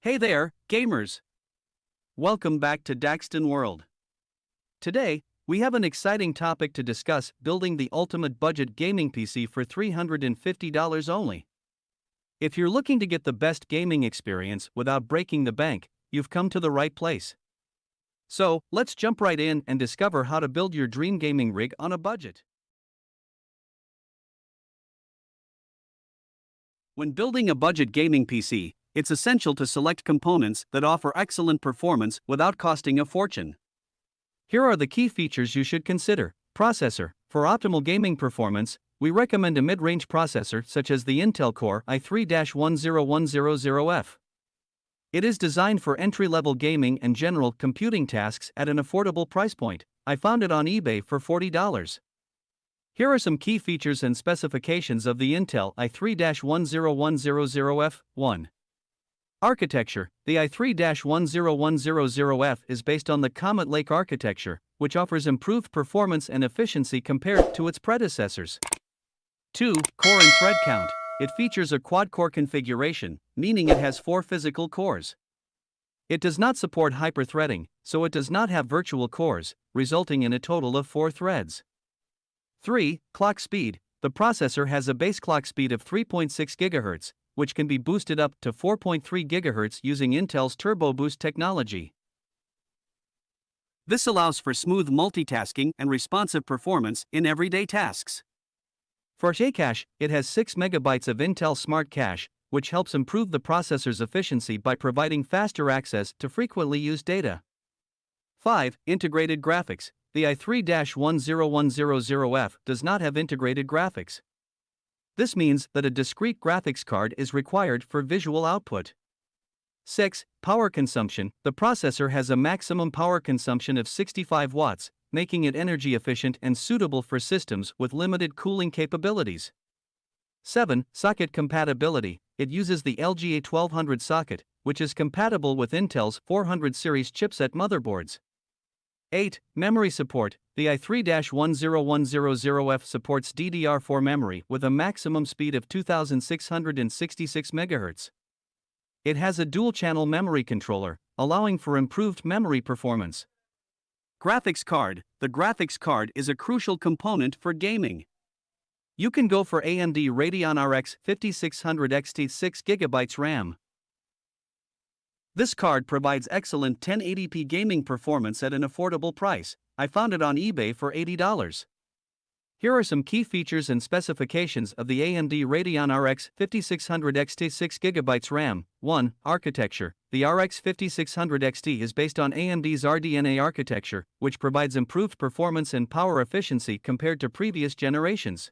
Hey there, gamers! Welcome back to Daxton World. Today, we have an exciting topic to discuss: building the ultimate budget gaming PC for $350 only. If you're looking to get the best gaming experience without breaking the bank, you've come to the right place. So, let's jump right in and discover how to build your dream gaming rig on a budget. When building a budget gaming PC, it's essential to select components that offer excellent performance without costing a fortune. Here are the key features you should consider. Processor. For optimal gaming performance, we recommend a mid-range processor such as the Intel Core i3-10100F. It is designed for entry-level gaming and general computing tasks at an affordable price point. I found it on eBay for $40. Here are some key features and specifications of the Intel i3-10100F. 1. Architecture. The i3-10100F is based on the Comet Lake architecture, which offers improved performance and efficiency compared to its predecessors. 2. Core and thread count. It features a quad-core configuration, meaning it has 4 physical cores. It does not support hyper-threading, so it does not have virtual cores, resulting in a total of 4 threads. 3. Clock speed. The processor has a base clock speed of 3.6 GHz, which can be boosted up to 4.3 GHz using Intel's Turbo Boost technology. This allows for smooth multitasking and responsive performance in everyday tasks. For cache, it has 6 MB of Intel Smart Cache, which helps improve the processor's efficiency by providing faster access to frequently used data. 5. Integrated graphics. The i3-10100F does not have integrated graphics. This means that a discrete graphics card is required for visual output. 6. Power consumption. The processor has a maximum power consumption of 65 watts, making it energy efficient and suitable for systems with limited cooling capabilities. 7. Socket compatibility. It uses the LGA 1200 socket, which is compatible with Intel's 400 series chipset motherboards. 8. Memory support. The i3-10100F supports DDR4 memory with a maximum speed of 2666 MHz. It has a dual-channel memory controller, allowing for improved memory performance. Graphics card. The graphics card is a crucial component for gaming. You can go for AMD Radeon RX 5600 XT 6GB RAM. This card provides excellent 1080p gaming performance at an affordable price. I found it on eBay for $80. Here are some key features and specifications of the AMD Radeon RX 5600 XT 6GB RAM. 1. Architecture. The RX 5600 XT is based on AMD's RDNA architecture, which provides improved performance and power efficiency compared to previous generations.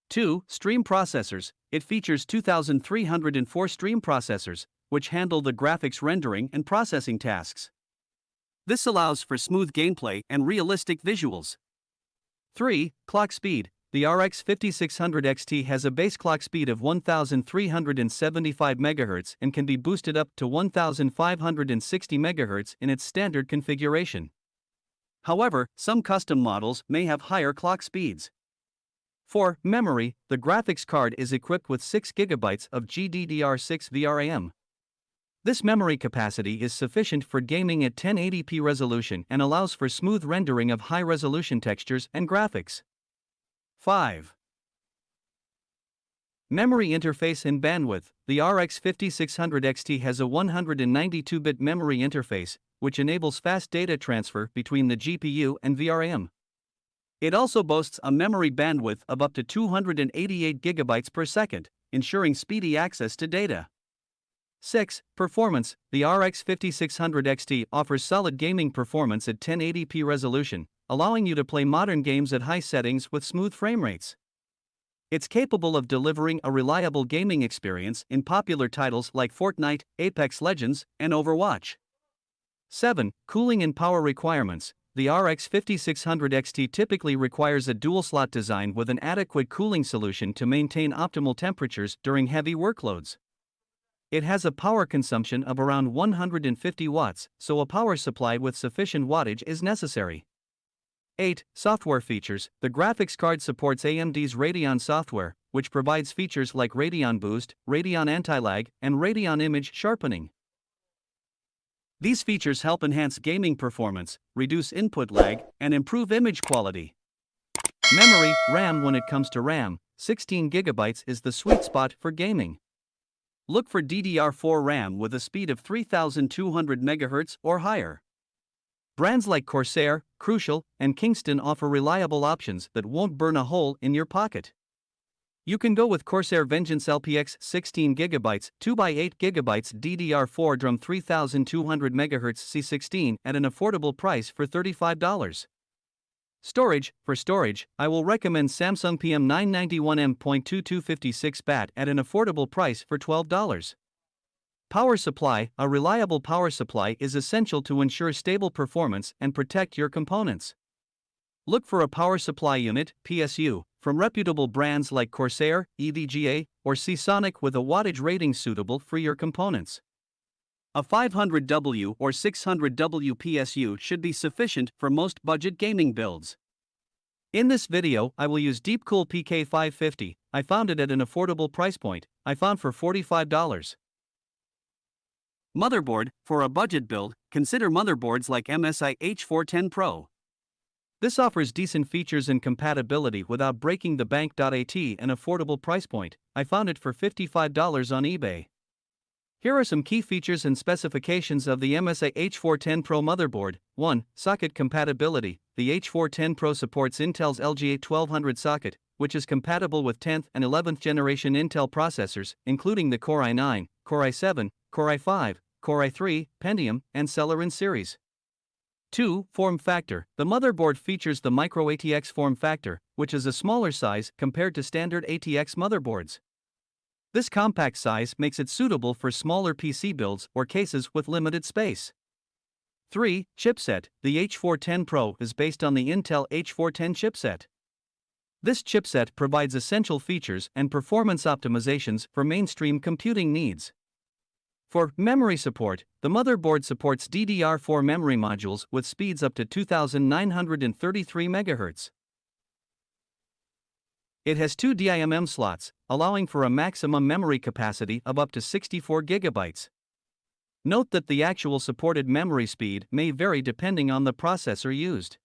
2. Stream processors. It features 2304 stream processors, which handle the graphics rendering and processing tasks. This allows for smooth gameplay and realistic visuals. 3. Clock speed. The RX 5600 XT has a base clock speed of 1375 MHz and can be boosted up to 1560 MHz in its standard configuration. However, some custom models may have higher clock speeds. 4. Memory. The graphics card is equipped with 6 GB of GDDR6 VRAM. This memory capacity is sufficient for gaming at 1080p resolution and allows for smooth rendering of high-resolution textures and graphics. 5. Memory interface and bandwidth. The RX 5600 XT has a 192-bit memory interface, which enables fast data transfer between the GPU and VRAM. It also boasts a memory bandwidth of up to 288 GB per second, ensuring speedy access to data. 6. Performance. The RX 5600 XT offers solid gaming performance at 1080p resolution, allowing you to play modern games at high settings with smooth frame rates. It's capable of delivering a reliable gaming experience in popular titles like Fortnite, Apex Legends, and Overwatch. 7. Cooling and power requirements. The RX 5600 XT typically requires a dual-slot design with an adequate cooling solution to maintain optimal temperatures during heavy workloads. It has a power consumption of around 150 watts, so a power supply with sufficient wattage is necessary. 8. Software features. The graphics card supports AMD's Radeon software, which provides features like Radeon Boost, Radeon Anti-Lag, and Radeon Image Sharpening. These features help enhance gaming performance, reduce input lag, and improve image quality. Memory, RAM. When it comes to RAM, 16GB is the sweet spot for gaming. Look for DDR4 RAM with a speed of 3200 MHz or higher. Brands like Corsair, Crucial, and Kingston offer reliable options that won't burn a hole in your pocket. You can go with Corsair Vengeance LPX 16GB, 2x8GB DDR4 DRAM 3200 MHz C16 at an affordable price for $35. Storage. For storage, I will recommend Samsung PM991M.2256 BAT at an affordable price for $12. Power supply. A reliable power supply is essential to ensure stable performance and protect your components. Look for a power supply unit, PSU, from reputable brands like Corsair, EVGA, or Seasonic with a wattage rating suitable for your components. A 500W or 600W PSU should be sufficient for most budget gaming builds. In this video, I will use Deepcool PK550. I found it at an affordable price point. I found for $45. Motherboard. For a budget build, consider motherboards like MSI H410 Pro. This offers decent features and compatibility without breaking the bank. At an affordable price point, I found it for $55 on eBay. Here are some key features and specifications of the MSI H410 Pro motherboard. 1. Socket compatibility. The H410 Pro supports Intel's LGA1200 socket, which is compatible with 10th and 11th generation Intel processors, including the Core i9, Core i7, Core i5, Core i3, Pentium, and Celeron series. 2. Form factor. The motherboard features the Micro ATX form factor, which is a smaller size compared to standard ATX motherboards. This compact size makes it suitable for smaller PC builds or cases with limited space. 3. Chipset. The H410 Pro is based on the Intel H410 chipset. This chipset provides essential features and performance optimizations for mainstream computing needs. For memory support, the motherboard supports DDR4 memory modules with speeds up to 2933 MHz. It has 2 DIMM slots, allowing for a maximum memory capacity of up to 64 GB. Note that the actual supported memory speed may vary depending on the processor used.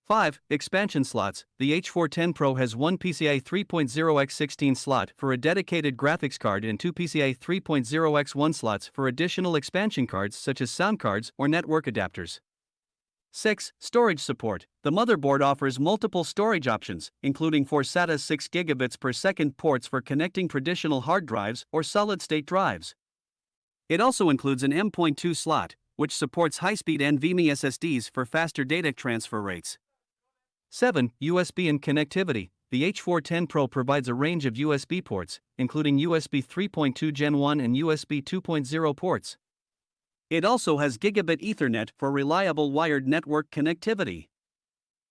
5. Expansion slots. The H410 Pro has one PCIe 3.0x16 slot for a dedicated graphics card and two PCIe 3.0x1 slots for additional expansion cards such as sound cards or network adapters. 6. Storage support. The motherboard offers multiple storage options, including 4 SATA 6 gigabits per second ports for connecting traditional hard drives or solid-state drives. It also includes an M.2 slot, which supports high-speed NVMe SSDs for faster data transfer rates. 7. USB and connectivity. The H410 Pro provides a range of USB ports, including USB 3.2 Gen 1 and USB 2.0 ports. It also has Gigabit Ethernet for reliable wired network connectivity.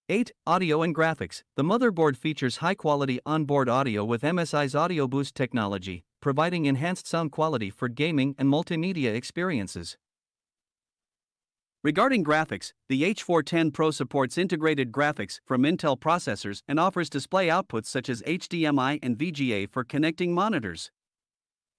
8. Audio and graphics. The motherboard features high-quality onboard audio with MSI's Audio Boost technology, providing enhanced sound quality for gaming and multimedia experiences. Regarding graphics, the H410 Pro supports integrated graphics from Intel processors and offers display outputs such as HDMI and VGA for connecting monitors.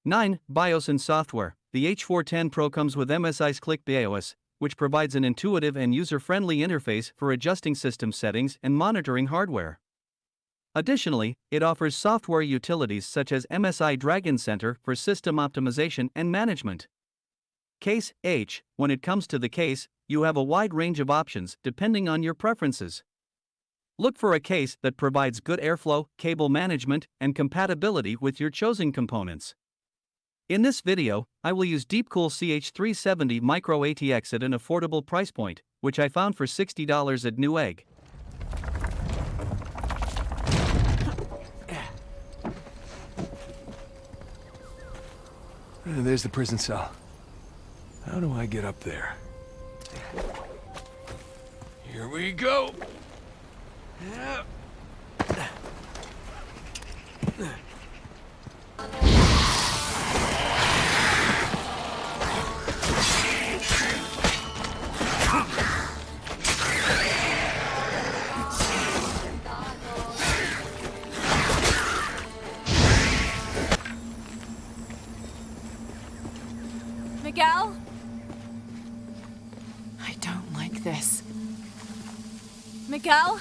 9. BIOS and software. The H410 Pro comes with MSI's Click BIOS, which provides an intuitive and user-friendly interface for adjusting system settings and monitoring hardware. Additionally, it offers software utilities such as MSI Dragon Center for system optimization and management. Case H. When it comes to the case, you have a wide range of options depending on your preferences. Look for a case that provides good airflow, cable management, and compatibility with your chosen components. In this video, I will use Deepcool CH370 Micro ATX at an affordable price point, which I found for $60 at Newegg. There's the prison cell. How do I get up there? Here we go! Miguel? like this. Miguel?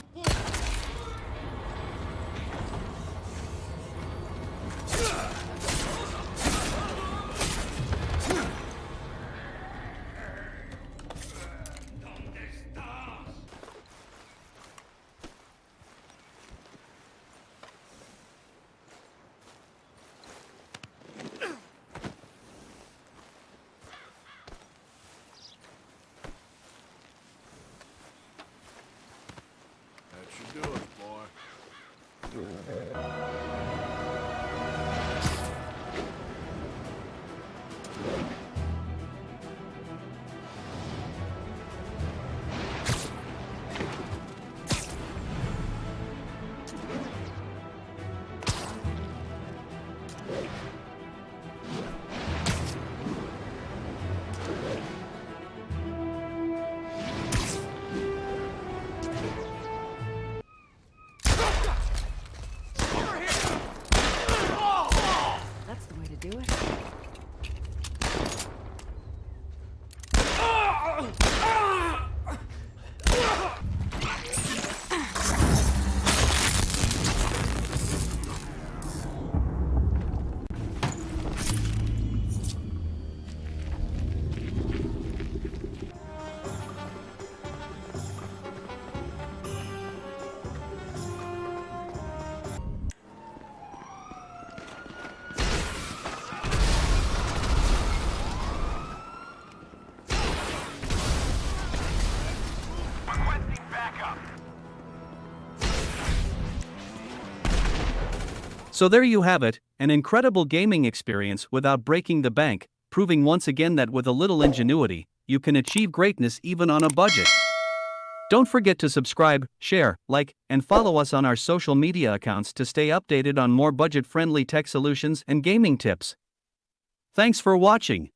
That should do it, boy. That's the way to do it. So there you have it, an incredible gaming experience without breaking the bank, proving once again that with a little ingenuity, you can achieve greatness even on a budget. Don't forget to subscribe, share, like, and follow us on our social media accounts to stay updated on more budget-friendly tech solutions and gaming tips. Thanks for watching.